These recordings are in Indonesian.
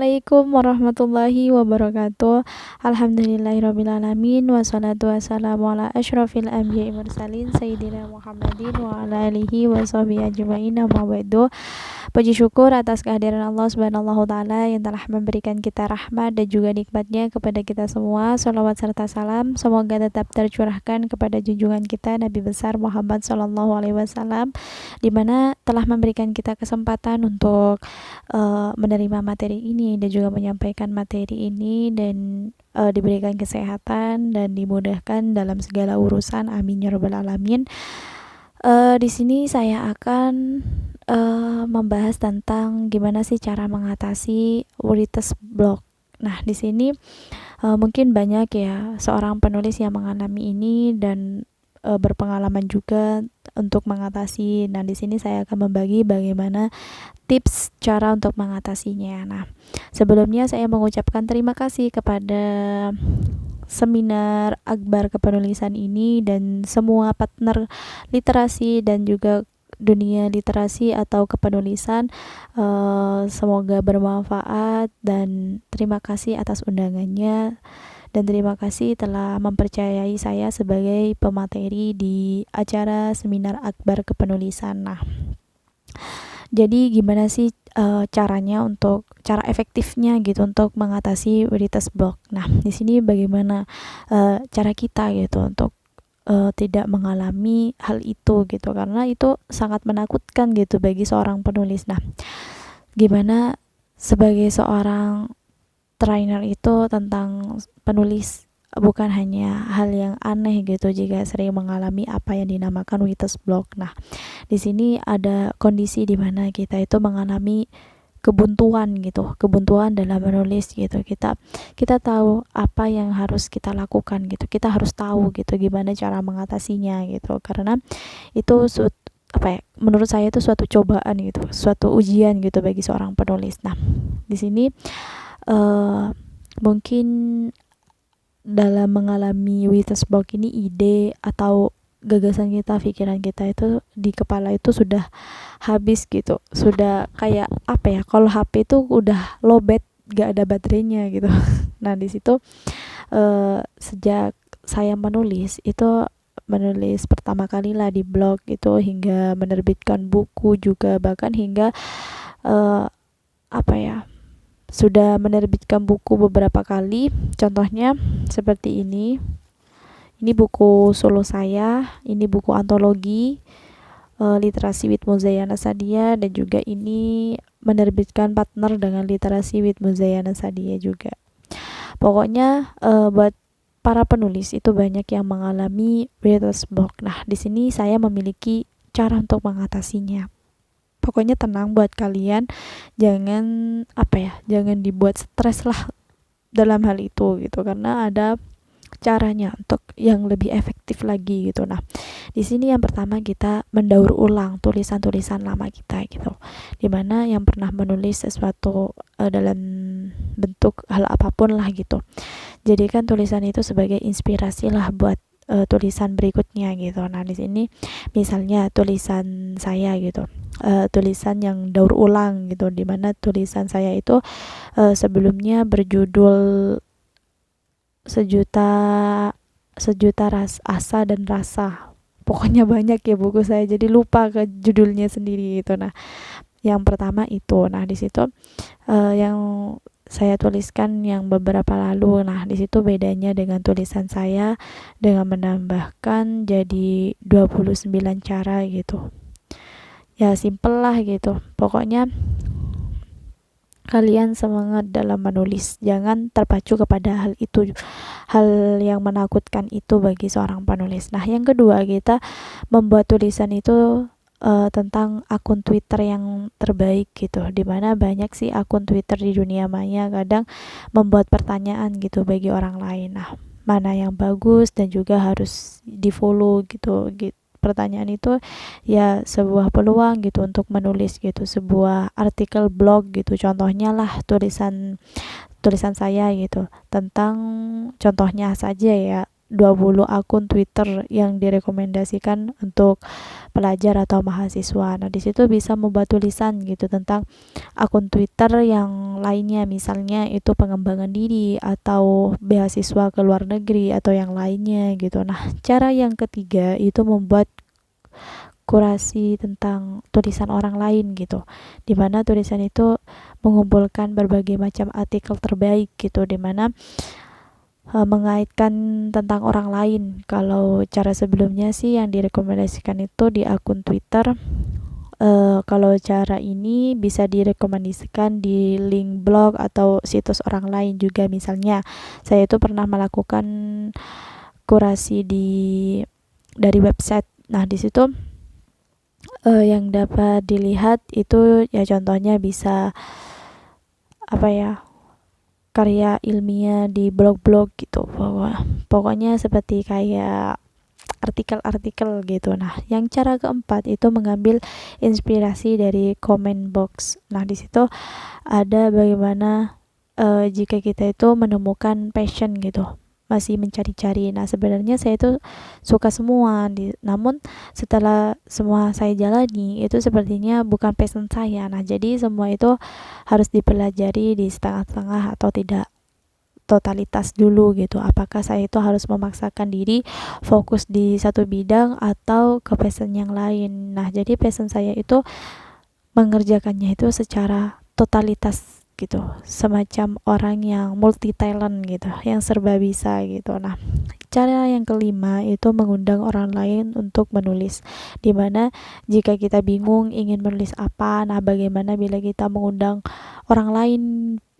Assalamualaikum warahmatullahi wabarakatuh. Alhamdulillahirrabbilalamin. Wassalatu wassalamu ala ashrafil anbiya'i mursalin Sayyidina Muhammadin wa ala alihi wa sahbihi ajma'in, amma ba'du. Puji syukur atas kehadiran Allah subhanahu ta'ala yang telah memberikan kita rahmat dan juga nikmatnya kepada kita semua. Salawat serta salam semoga tetap tercurahkan kepada junjungan kita Nabi besar Muhammad sallallahu alaihi wasallam, di mana telah memberikan kita kesempatan untuk menerima materi ini dan juga menyampaikan materi ini, dan diberikan kesehatan dan dimudahkan dalam segala urusan, amin ya rabbal alamin. Di sini saya akan membahas tentang gimana sih cara mengatasi writer's block. Nah, di sini mungkin banyak ya seorang penulis yang mengalami ini dan berpengalaman juga untuk mengatasi. Nah, di sini saya akan membagi bagaimana tips cara untuk mengatasinya. Nah, sebelumnya saya mengucapkan terima kasih kepada seminar Akbar Kepenulisan ini dan semua partner literasi dan juga dunia literasi atau kepenulisan. Semoga bermanfaat dan terima kasih atas undangannya, dan terima kasih telah mempercayai saya sebagai pemateri di acara seminar Akbar Kepenulisan. Nah, jadi gimana sih caranya, untuk cara efektifnya gitu untuk mengatasi writer's block. Nah, di sini bagaimana cara kita gitu untuk tidak mengalami hal itu gitu, karena itu sangat menakutkan gitu bagi seorang penulis. Nah, gimana sebagai seorang trainer itu tentang penulis bukan hanya hal yang aneh gitu jika sering mengalami apa yang dinamakan writer's block. Nah, di sini ada kondisi di mana kita itu mengalami kebuntuan gitu, kebuntuan dalam menulis gitu. Kita tahu apa yang harus kita lakukan gitu. Kita harus tahu gitu gimana cara mengatasinya gitu. Karena itu menurut saya itu suatu cobaan gitu, suatu ujian gitu bagi seorang penulis. Nah, di sini mungkin dalam mengalami writer's block ini ide atau gagasan kita, pikiran kita itu di kepala itu sudah habis gitu, sudah kayak kalau HP itu udah lowbat, gak ada baterainya gitu. Nah, di situ sejak saya menulis pertama kali lah di blog itu, hingga menerbitkan buku juga, bahkan hingga sudah menerbitkan buku beberapa kali. Contohnya seperti ini buku solo saya, ini buku antologi Literasi with Muzayana Sadia, dan juga ini menerbitkan partner dengan Literasi with Muzayana Sadia juga. Pokoknya buat para penulis itu banyak yang mengalami writer's block. Nah, di sini saya memiliki cara untuk mengatasinya. Pokoknya tenang buat kalian, jangan dibuat stres lah dalam hal itu gitu, karena ada caranya untuk yang lebih efektif lagi gitu. Nah, di sini yang pertama kita mendaur ulang tulisan-tulisan lama kita gitu, dimana yang pernah menulis sesuatu dalam bentuk hal apapun lah gitu, jadikan tulisan itu sebagai inspirasi lah buat tulisan berikutnya gitu. Nah, di sini misalnya tulisan saya gitu, tulisan yang daur ulang gitu, dimana tulisan saya itu sebelumnya berjudul sejuta asa dan rasa. Pokoknya banyak ya buku saya, jadi lupa ke judulnya sendiri gitu. Nah, yang pertama itu, nah di situ yang saya tuliskan yang beberapa lalu. Nah, di situ bedanya dengan tulisan saya dengan menambahkan jadi 29 cara gitu. Ya simple lah gitu. Pokoknya kalian semangat dalam menulis, jangan terpacu kepada hal itu, hal yang menakutkan itu bagi seorang penulis. Nah, yang kedua, kita membuat tulisan itu tentang akun Twitter yang terbaik gitu, dimana banyak sih akun Twitter di dunia maya kadang membuat pertanyaan gitu bagi orang lain. Nah, mana yang bagus dan juga harus di follow gitu. Pertanyaan itu ya sebuah peluang gitu untuk menulis gitu, sebuah artikel blog gitu. Contohnya lah tulisan saya gitu, tentang contohnya saja ya, 20 akun Twitter yang direkomendasikan untuk pelajar atau mahasiswa. Nah, di situ bisa membuat tulisan gitu tentang akun Twitter yang lainnya, misalnya itu pengembangan diri atau beasiswa ke luar negeri atau yang lainnya gitu. Nah, cara yang ketiga itu membuat kurasi tentang tulisan orang lain gitu, dimana tulisan itu mengumpulkan berbagai macam artikel terbaik gitu, dimana mengaitkan tentang orang lain. Kalau cara sebelumnya sih yang direkomendasikan itu di akun Twitter. Kalau cara ini bisa direkomendasikan di link blog atau situs orang lain juga. Misalnya saya itu pernah melakukan kurasi dari website. Nah, di situ yang dapat dilihat itu ya contohnya bisa apa ya, karya ilmiah di blog-blog gitu, pokoknya seperti kayak artikel-artikel gitu. Nah, yang cara keempat itu mengambil inspirasi dari comment box. Nah, di situ ada bagaimana jika kita itu menemukan passion gitu, masih mencari-cari. Nah, sebenarnya saya itu suka semua, namun setelah semua saya jalani itu sepertinya bukan passion saya. Nah, jadi semua itu harus dipelajari di setengah-setengah atau tidak totalitas dulu gitu. Apakah saya itu harus memaksakan diri fokus di satu bidang atau ke passion yang lain. Nah, jadi passion saya itu mengerjakannya itu secara totalitas gitu, semacam orang yang multi talent gitu, yang serba bisa gitu. Nah, cara yang kelima itu mengundang orang lain untuk menulis, dimana jika kita bingung ingin menulis apa, nah bagaimana bila kita mengundang orang lain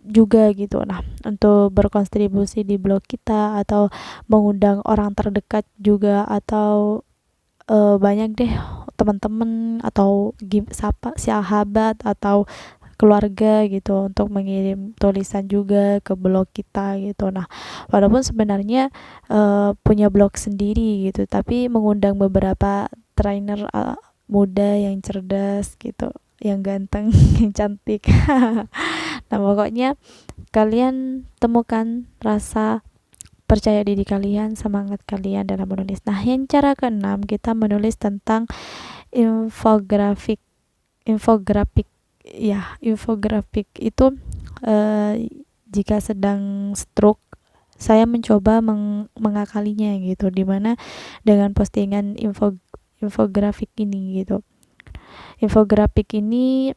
juga gitu, nah untuk berkontribusi di blog kita, atau mengundang orang terdekat juga, atau banyak deh teman-teman atau sahabat atau keluarga gitu untuk mengirim tulisan juga ke blog kita gitu. Nah, walaupun sebenarnya punya blog sendiri gitu, tapi mengundang beberapa trainer muda yang cerdas gitu, yang ganteng, yang cantik. Nah, pokoknya kalian temukan rasa percaya diri kalian, semangat kalian dalam menulis. Nah, yang cara keenam kita menulis tentang infografik. Infografik itu jika sedang stroke, saya mencoba mengakalinya gitu, dimana dengan postingan infografik ini gitu. Infografik ini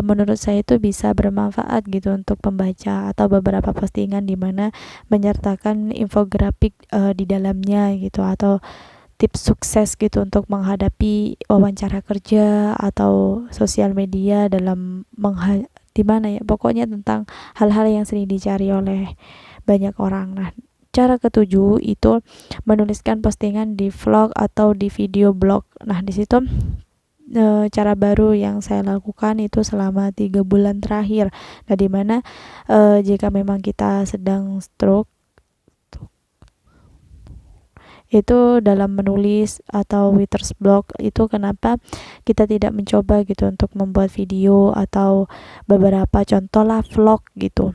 menurut saya itu bisa bermanfaat gitu untuk pembaca, atau beberapa postingan di mana menyertakan infografik di dalamnya gitu, atau tips sukses gitu untuk menghadapi wawancara kerja atau sosial media dalam di mana ya, pokoknya tentang hal-hal yang sering dicari oleh banyak orang. Nah, cara ketujuh itu menuliskan postingan di vlog atau di video blog. Nah, di situ cara baru yang saya lakukan itu selama 3 bulan terakhir. Nah, dimana jika memang kita sedang stroke itu dalam menulis atau writer's block, itu kenapa kita tidak mencoba gitu untuk membuat video atau beberapa contoh lah vlog gitu.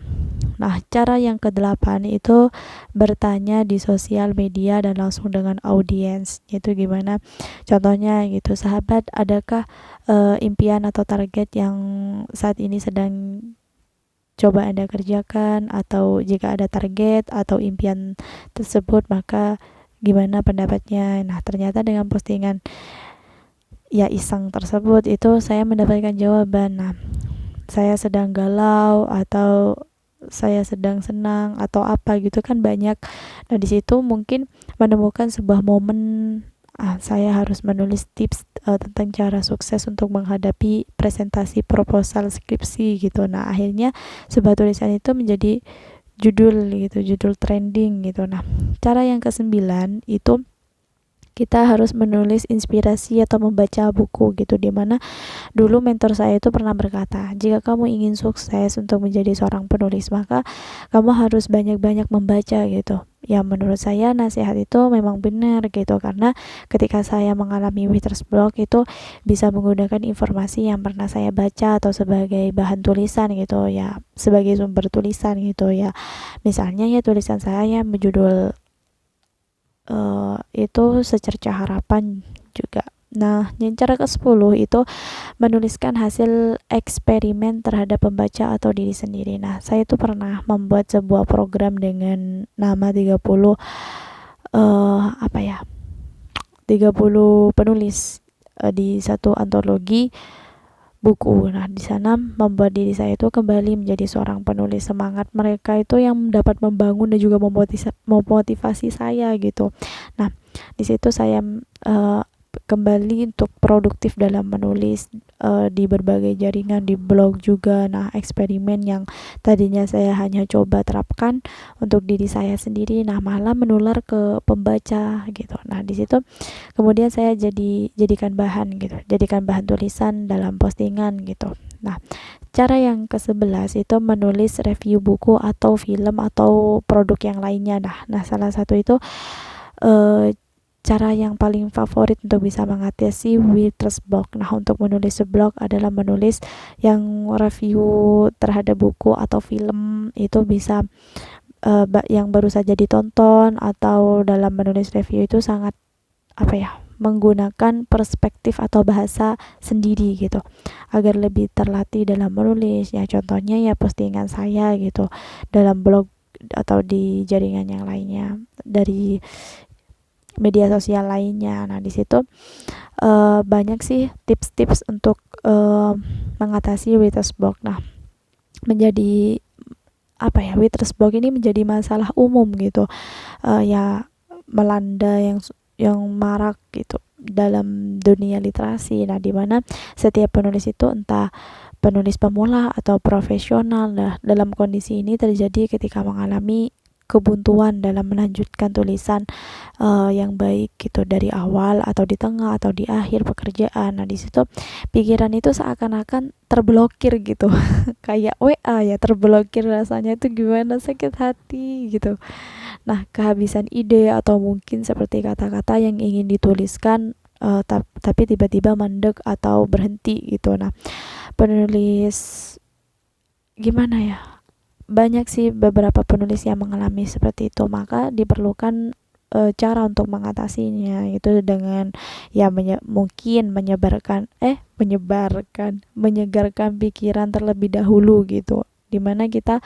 Nah, cara yang kedelapan itu bertanya di sosial media dan langsung dengan audiens. Itu gimana? Contohnya gitu, sahabat, adakah impian atau target yang saat ini sedang coba Anda kerjakan, atau jika ada target atau impian tersebut maka gimana pendapatnya? Nah, ternyata dengan postingan ya iseng tersebut itu saya mendapatkan jawaban. Nah, saya sedang galau atau saya sedang senang atau apa gitu kan banyak. Nah, di situ mungkin menemukan sebuah momen, saya harus menulis tips tentang cara sukses untuk menghadapi presentasi proposal skripsi gitu. Nah, akhirnya sebuah tulisan itu menjadi judul gitu, judul trending gitu. Nah, cara yang kesembilan itu kita harus menulis inspirasi atau membaca buku gitu, dimana dulu mentor saya itu pernah berkata, jika kamu ingin sukses untuk menjadi seorang penulis, maka kamu harus banyak-banyak membaca gitu. Ya, menurut saya nasihat itu memang benar gitu, karena ketika saya mengalami writer's block itu bisa menggunakan informasi yang pernah saya baca atau sebagai bahan tulisan gitu ya, sebagai sumber tulisan gitu ya. Misalnya ya tulisan saya yang berjudul itu secerca harapan juga. Nah, yang cara ke-10 itu menuliskan hasil eksperimen terhadap pembaca atau diri sendiri. Nah, saya itu pernah membuat sebuah program dengan nama 30 apa ya? 30 penulis di satu antologi buku. Nah, di sana membuat diri saya itu kembali menjadi seorang penulis. Semangat mereka itu yang dapat membangun dan juga memotivasi saya gitu. Nah, di situ saya kembali untuk produktif dalam menulis di berbagai jaringan, di blog juga. Nah, eksperimen yang tadinya saya hanya coba terapkan untuk diri saya sendiri, nah malah menular ke pembaca gitu. Nah, di situ kemudian saya jadikan bahan gitu, jadikan bahan tulisan dalam postingan gitu. Nah, cara yang ke-11 itu menulis review buku atau film atau produk yang lainnya. Nah, salah satu itu cara yang paling favorit untuk bisa mengatasi writer's block. Nah, untuk menulis blog adalah menulis yang review terhadap buku atau film itu bisa yang baru saja ditonton, atau dalam menulis review itu sangat menggunakan perspektif atau bahasa sendiri gitu agar lebih terlatih dalam menulis. Ya, contohnya ya postingan saya gitu dalam blog atau di jaringan yang lainnya, dari media sosial lainnya. Nah, di situ banyak sih tips-tips untuk mengatasi writer's block. Nah, menjadi writer's block ini menjadi masalah umum gitu, ya melanda yang marak gitu dalam dunia literasi. Nah, di mana setiap penulis itu entah penulis pemula atau profesional, nah dalam kondisi ini terjadi ketika mengalami kebuntuan dalam melanjutkan tulisan yang baik gitu dari awal atau di tengah atau di akhir pekerjaan. Nah, di situ pikiran itu seakan-akan terblokir gitu kayak WA ya terblokir, rasanya itu gimana, sakit hati gitu. Nah, kehabisan ide atau mungkin seperti kata-kata yang ingin dituliskan tapi tiba-tiba mandek atau berhenti gitu. Nah, penulis gimana ya, banyak sih beberapa penulis yang mengalami seperti itu, maka diperlukan cara untuk mengatasinya itu dengan ya mungkin menyegarkan pikiran terlebih dahulu gitu, dimana kita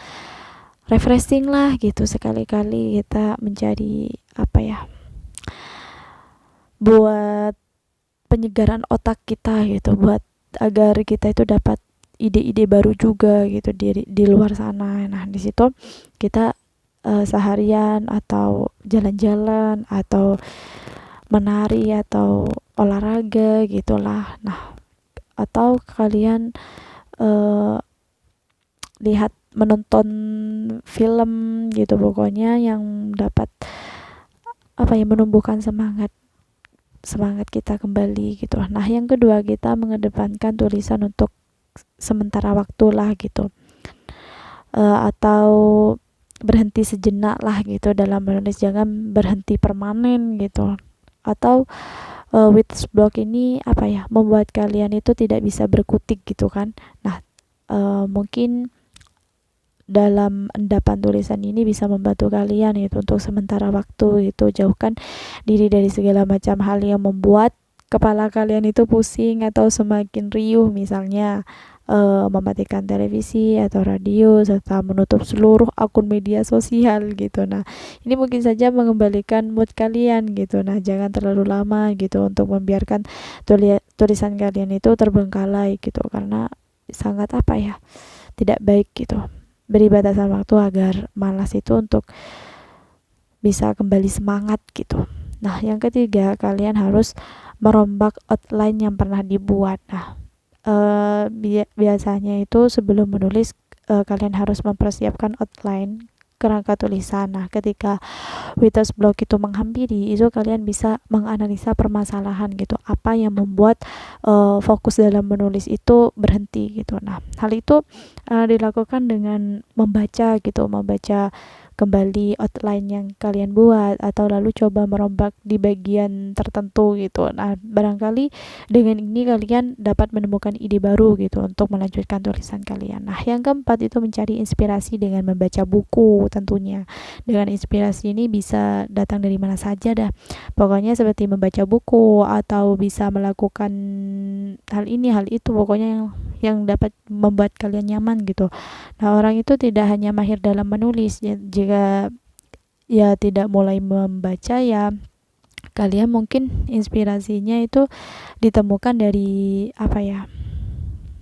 refreshing lah gitu, sekali-kali kita mencari buat penyegaran otak kita gitu, buat agar kita itu dapat ide-ide baru juga gitu di luar sana. Nah, di situ kita seharian atau jalan-jalan atau menari atau olahraga gitulah. Nah, atau kalian menonton film gitu, pokoknya yang dapat menumbuhkan semangat kita kembali gitu. Nah, yang kedua, kita mengedepankan tulisan untuk sementara waktu lah gitu, atau berhenti sejenak lah gitu dalam menulis, jangan berhenti permanen gitu. Atau writer's block ini membuat kalian itu tidak bisa berkutik gitu kan. Nah, mungkin dalam endapan tulisan ini bisa membantu kalian itu untuk sementara waktu itu, jauhkan diri dari segala macam hal yang membuat kepala kalian itu pusing atau semakin riuh, misalnya mematikan televisi atau radio serta menutup seluruh akun media sosial gitu. Nah, ini mungkin saja mengembalikan mood kalian gitu. Nah, jangan terlalu lama gitu untuk membiarkan tulisan kalian itu terbengkalai gitu, karena sangat tidak baik gitu. Beri batasan waktu agar malas itu untuk bisa kembali semangat gitu. Nah, yang ketiga, kalian harus merombak outline yang pernah dibuat. Nah, biasanya itu sebelum menulis kalian harus mempersiapkan outline kerangka tulisan. Nah, ketika writer's block itu menghampiri, itu kalian bisa menganalisa permasalahan gitu, apa yang membuat fokus dalam menulis itu berhenti gitu. Nah, hal itu dilakukan dengan membaca kembali outline yang kalian buat, atau lalu coba merombak di bagian tertentu gitu. Nah, barangkali dengan ini kalian dapat menemukan ide baru gitu untuk melanjutkan tulisan kalian. Nah, yang keempat itu mencari inspirasi dengan membaca buku tentunya. Dengan inspirasi ini bisa datang dari mana saja dah. Pokoknya seperti membaca buku atau bisa melakukan hal ini, hal itu, pokoknya yang dapat membuat kalian nyaman gitu. Nah, orang itu tidak hanya mahir dalam menulis, ya, jika ya tidak mulai membaca, ya kalian mungkin inspirasinya itu ditemukan dari apa ya,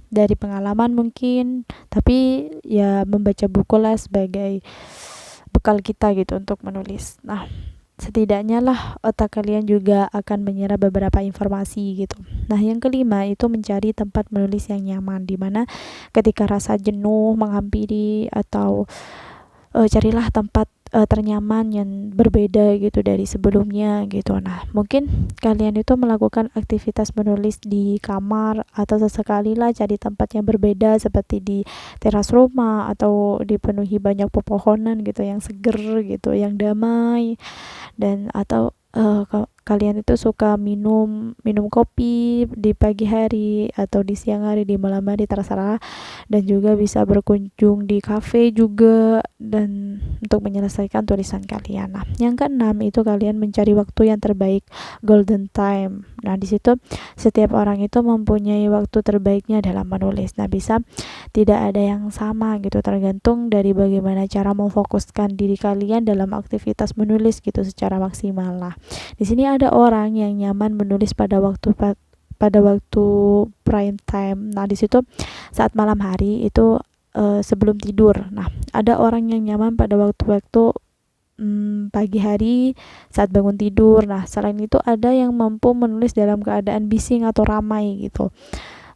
dari pengalaman mungkin, tapi ya membaca buku lah sebagai bekal kita gitu untuk menulis. Nah, setidaknya lah otak kalian juga akan menyerap beberapa informasi gitu. Nah, yang kelima itu mencari tempat menulis yang nyaman, dimana ketika rasa jenuh menghampiri, atau carilah tempat ternyaman yang berbeda gitu dari sebelumnya gitu. Nah, mungkin kalian itu melakukan aktivitas menulis di kamar, atau sesekali lah cari tempat yang berbeda seperti di teras rumah, atau dipenuhi banyak pepohonan gitu yang seger gitu, yang damai. Dan atau kalian itu suka minum kopi di pagi hari atau di siang hari, di malam hari, terserah. Dan juga bisa berkunjung di kafe juga, dan untuk menyelesaikan tulisan kalian. Nah, yang keenam itu kalian mencari waktu yang terbaik, golden time. Nah, di situ setiap orang itu mempunyai waktu terbaiknya dalam menulis. Nah, bisa tidak ada yang sama gitu, tergantung dari bagaimana cara memfokuskan diri kalian dalam aktivitas menulis gitu secara maksimal. Nah, di sini ada orang yang nyaman menulis pada waktu prime time. Nah, di situ saat malam hari itu sebelum tidur. Nah, ada orang yang nyaman pada waktu-waktu pagi hari saat bangun tidur. Nah, selain itu ada yang mampu menulis dalam keadaan bising atau ramai gitu.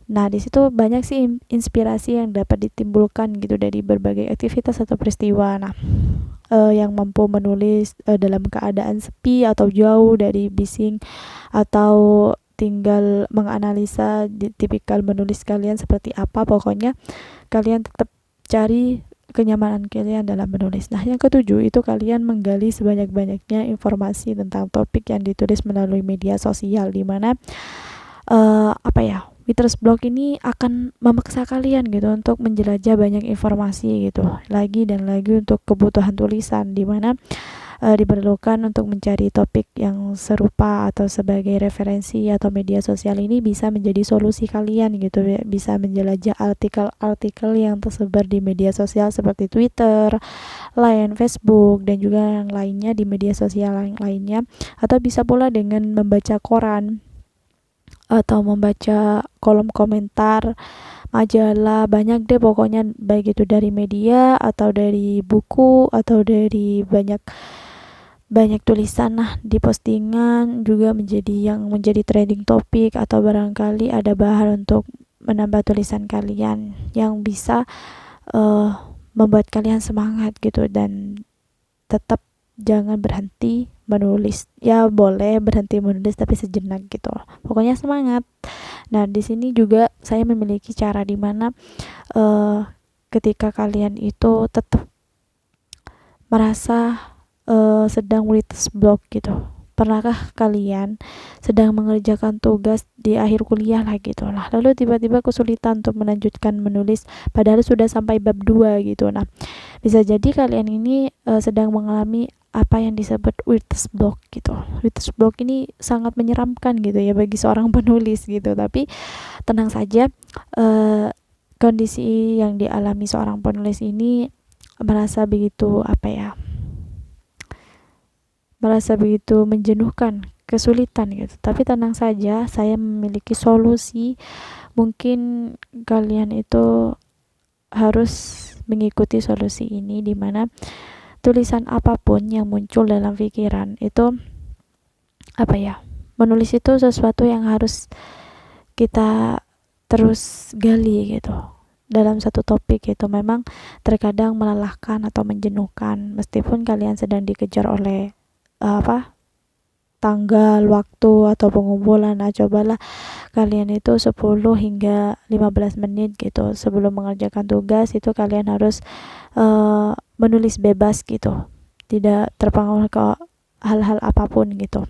Nah, di situ banyak sih inspirasi yang dapat ditimbulkan gitu dari berbagai aktivitas atau peristiwa. Nah, yang mampu menulis dalam keadaan sepi atau jauh dari bising, atau tinggal menganalisa tipikal menulis kalian seperti apa, pokoknya kalian tetap cari kenyamanan kalian dalam menulis. Nah, yang ketujuh itu kalian menggali sebanyak-banyaknya informasi tentang topik yang ditulis melalui media sosial, di mana writer's block ini akan memaksa kalian gitu untuk menjelajah banyak informasi gitu, lagi dan lagi untuk kebutuhan tulisan, di mana diperlukan untuk mencari topik yang serupa atau sebagai referensi, atau media sosial ini bisa menjadi solusi kalian gitu, bisa menjelajah artikel-artikel yang tersebar di media sosial seperti Twitter, Line, Facebook, dan juga yang lainnya di media sosial yang lainnya, atau bisa pula dengan membaca koran atau membaca kolom komentar majalah, banyak deh pokoknya, baik itu dari media atau dari buku atau dari banyak tulisan. Nah, di postingan juga menjadi trending topik, atau barangkali ada bahan untuk menambah tulisan kalian yang bisa membuat kalian semangat gitu, dan tetap jangan berhenti menulis. Ya, boleh berhenti menulis tapi sejenak gitu, pokoknya semangat. Nah, di sini juga saya memiliki cara di mana ketika kalian itu tetap merasa sedang writer's block gitu. Pernahkah kalian sedang mengerjakan tugas di akhir kuliah lah gitu lah, lalu tiba-tiba kesulitan untuk melanjutkan menulis padahal sudah sampai bab 2 gitu. Nah, bisa jadi kalian ini sedang mengalami apa yang disebut writer's block gitu. Writer's block ini sangat menyeramkan gitu ya bagi seorang penulis gitu, tapi tenang saja, kondisi yang dialami seorang penulis ini merasa begitu menjenuhkan, kesulitan gitu. Tapi tenang saja, saya memiliki solusi. Mungkin kalian itu harus mengikuti solusi ini, di mana tulisan apapun yang muncul dalam pikiran itu menulis itu sesuatu yang harus kita terus gali gitu. Dalam satu topik itu memang terkadang melelahkan atau menjenuhkan, meskipun kalian sedang dikejar oleh tanggal, waktu, atau pengumpulan. Nah, cobalah kalian itu 10 hingga 15 menit gitu sebelum mengerjakan tugas itu kalian harus menulis bebas gitu. tidak terpengaruh ke hal-hal apapun gitu.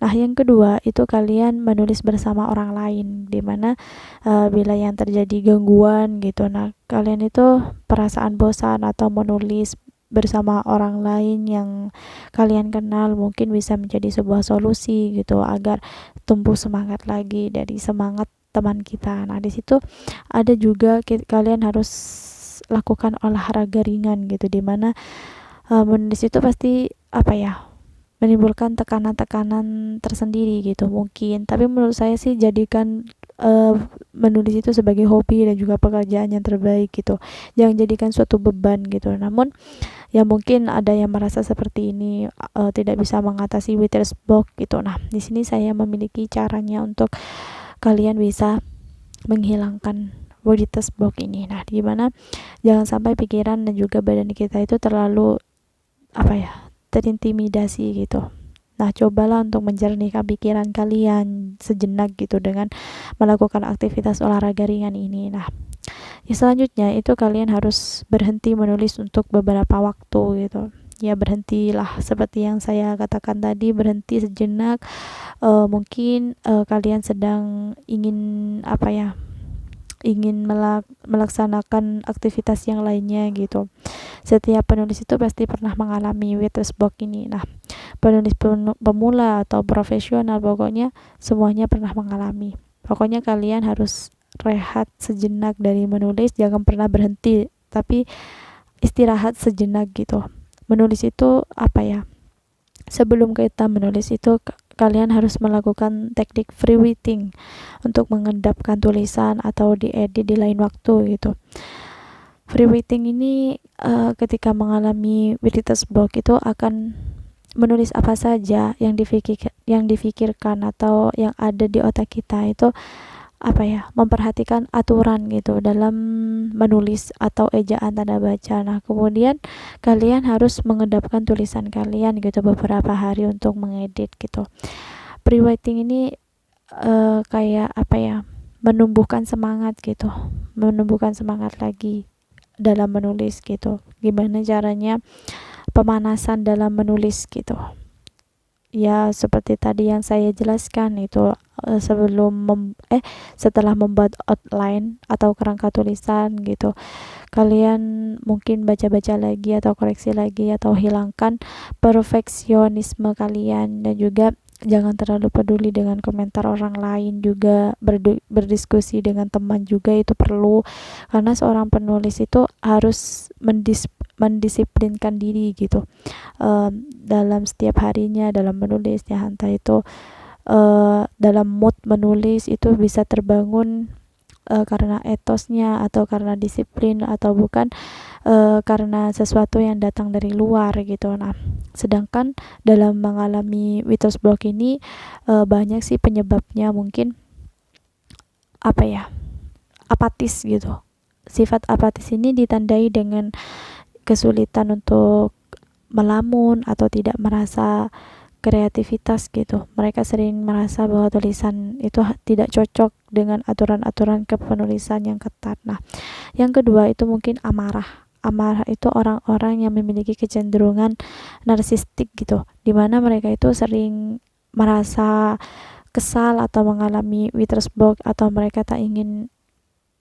Nah, yang kedua itu kalian menulis bersama orang lain, dimana bila yang terjadi gangguan gitu, nah kalian itu perasaan bosan atau menulis bersama orang lain yang kalian kenal mungkin bisa menjadi sebuah solusi gitu agar tumbuh semangat lagi dari semangat teman kita. Nah, di situ ada juga kalian harus lakukan olahraga ringan gitu, dimana menulis itu pasti menimbulkan tekanan-tekanan tersendiri gitu mungkin, tapi menurut saya sih jadikan menulis itu sebagai hobi dan juga pekerjaan yang terbaik gitu, jangan jadikan suatu beban gitu. Namun ya mungkin ada yang merasa seperti ini tidak bisa mengatasi writer's block gitu. Nah, di sini saya memiliki caranya untuk kalian bisa menghilangkan writer's block ini. Nah, di mana jangan sampai pikiran dan juga badan kita itu terlalu terintimidasi gitu. Nah, cobalah untuk menjernihkan pikiran kalian sejenak gitu dengan melakukan aktivitas olahraga ringan ini. Nah, selanjutnya itu kalian harus berhenti menulis untuk beberapa waktu gitu. Ya, berhentilah seperti yang saya katakan tadi, berhenti sejenak. Mungkin kalian sedang ingin melaksanakan aktivitas yang lainnya gitu. Setiap penulis itu pasti pernah mengalami writer's block ini. Nah, penulis pemula atau profesional, pokoknya semuanya pernah mengalami. Pokoknya kalian harus rehat sejenak dari menulis, jangan pernah berhenti, tapi istirahat sejenak gitu. Menulis itu sebelum kita menulis itu kalian harus melakukan teknik free writing untuk mengendapkan tulisan atau diedit di lain waktu gitu. Free writing ini ketika mengalami writer's block itu akan menulis apa saja yang difikirkan atau yang ada di otak kita itu memperhatikan aturan gitu dalam menulis atau ejaan tanda baca. Nah, kemudian kalian harus mengendapkan tulisan kalian gitu beberapa hari untuk mengedit gitu. Pre-writing ini menumbuhkan semangat gitu, menumbuhkan semangat lagi dalam menulis gitu. Gimana caranya pemanasan dalam menulis gitu. Ya, seperti tadi yang saya jelaskan itu setelah membuat outline atau kerangka tulisan gitu, kalian mungkin baca-baca lagi atau koreksi lagi atau hilangkan perfeksionisme kalian, dan juga jangan terlalu peduli dengan komentar orang lain juga. Berdiskusi dengan teman juga itu perlu, karena seorang penulis itu harus mendisiplinkan diri gitu dalam setiap harinya dalam menulisnya, entah itu dalam mood menulis itu bisa terbangun karena etosnya atau karena disiplin atau bukan karena sesuatu yang datang dari luar gitu. Nah, sedangkan dalam mengalami writer's block ini banyak sih penyebabnya, mungkin apatis gitu. Sifat apatis ini ditandai dengan kesulitan untuk melamun atau tidak merasa kreativitas gitu. Mereka sering merasa bahwa tulisan itu tidak cocok dengan aturan-aturan kepenulisan yang ketat. Nah, yang kedua itu mungkin amarah. Amarah itu orang-orang yang memiliki kecenderungan narsistik gitu, dimana mereka itu sering merasa kesal atau mengalami writer's block, atau mereka tak ingin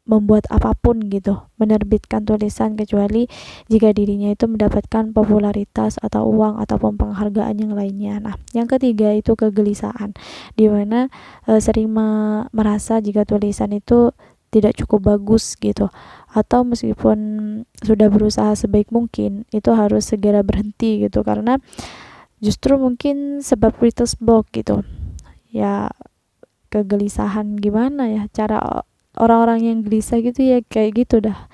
membuat apapun gitu, menerbitkan tulisan, kecuali jika dirinya itu mendapatkan popularitas atau uang ataupun penghargaan yang lainnya. Nah, yang ketiga itu kegelisahan, di mana sering merasa jika tulisan itu tidak cukup bagus gitu, atau meskipun sudah berusaha sebaik mungkin itu harus segera berhenti gitu, karena justru mungkin sebab writer's block gitu. Ya, kegelisahan gimana ya cara orang-orang yang gelisah gitu ya, kayak gitu dah.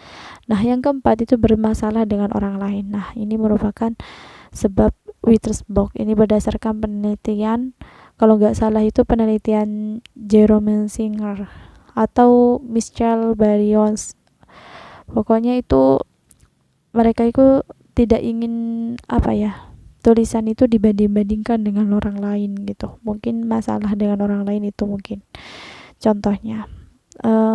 Nah, yang keempat itu bermasalah dengan orang lain. Nah, ini merupakan sebab writer's block. Ini berdasarkan penelitian, kalau nggak salah itu penelitian Jerome Singer atau Michelle Barrios. Pokoknya itu mereka itu tidak ingin tulisan itu dibanding-bandingkan dengan orang lain gitu. Mungkin masalah dengan orang lain itu mungkin contohnya.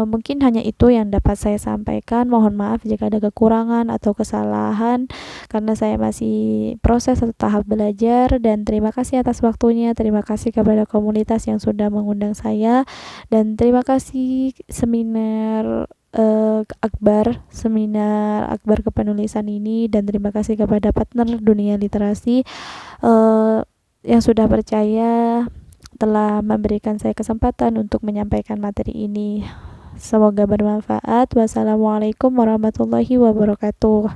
Mungkin hanya itu yang dapat saya sampaikan. Mohon maaf jika ada kekurangan atau kesalahan. karena saya masih proses atau tahap belajar. Dan terima kasih atas waktunya, terima kasih kepada komunitas yang sudah mengundang saya, dan terima kasih seminar akbar kepenulisan ini, dan terima kasih kepada partner dunia literasi yang sudah percaya telah memberikan saya kesempatan untuk menyampaikan materi ini. Semoga bermanfaat. Wassalamualaikum warahmatullahi wabarakatuh.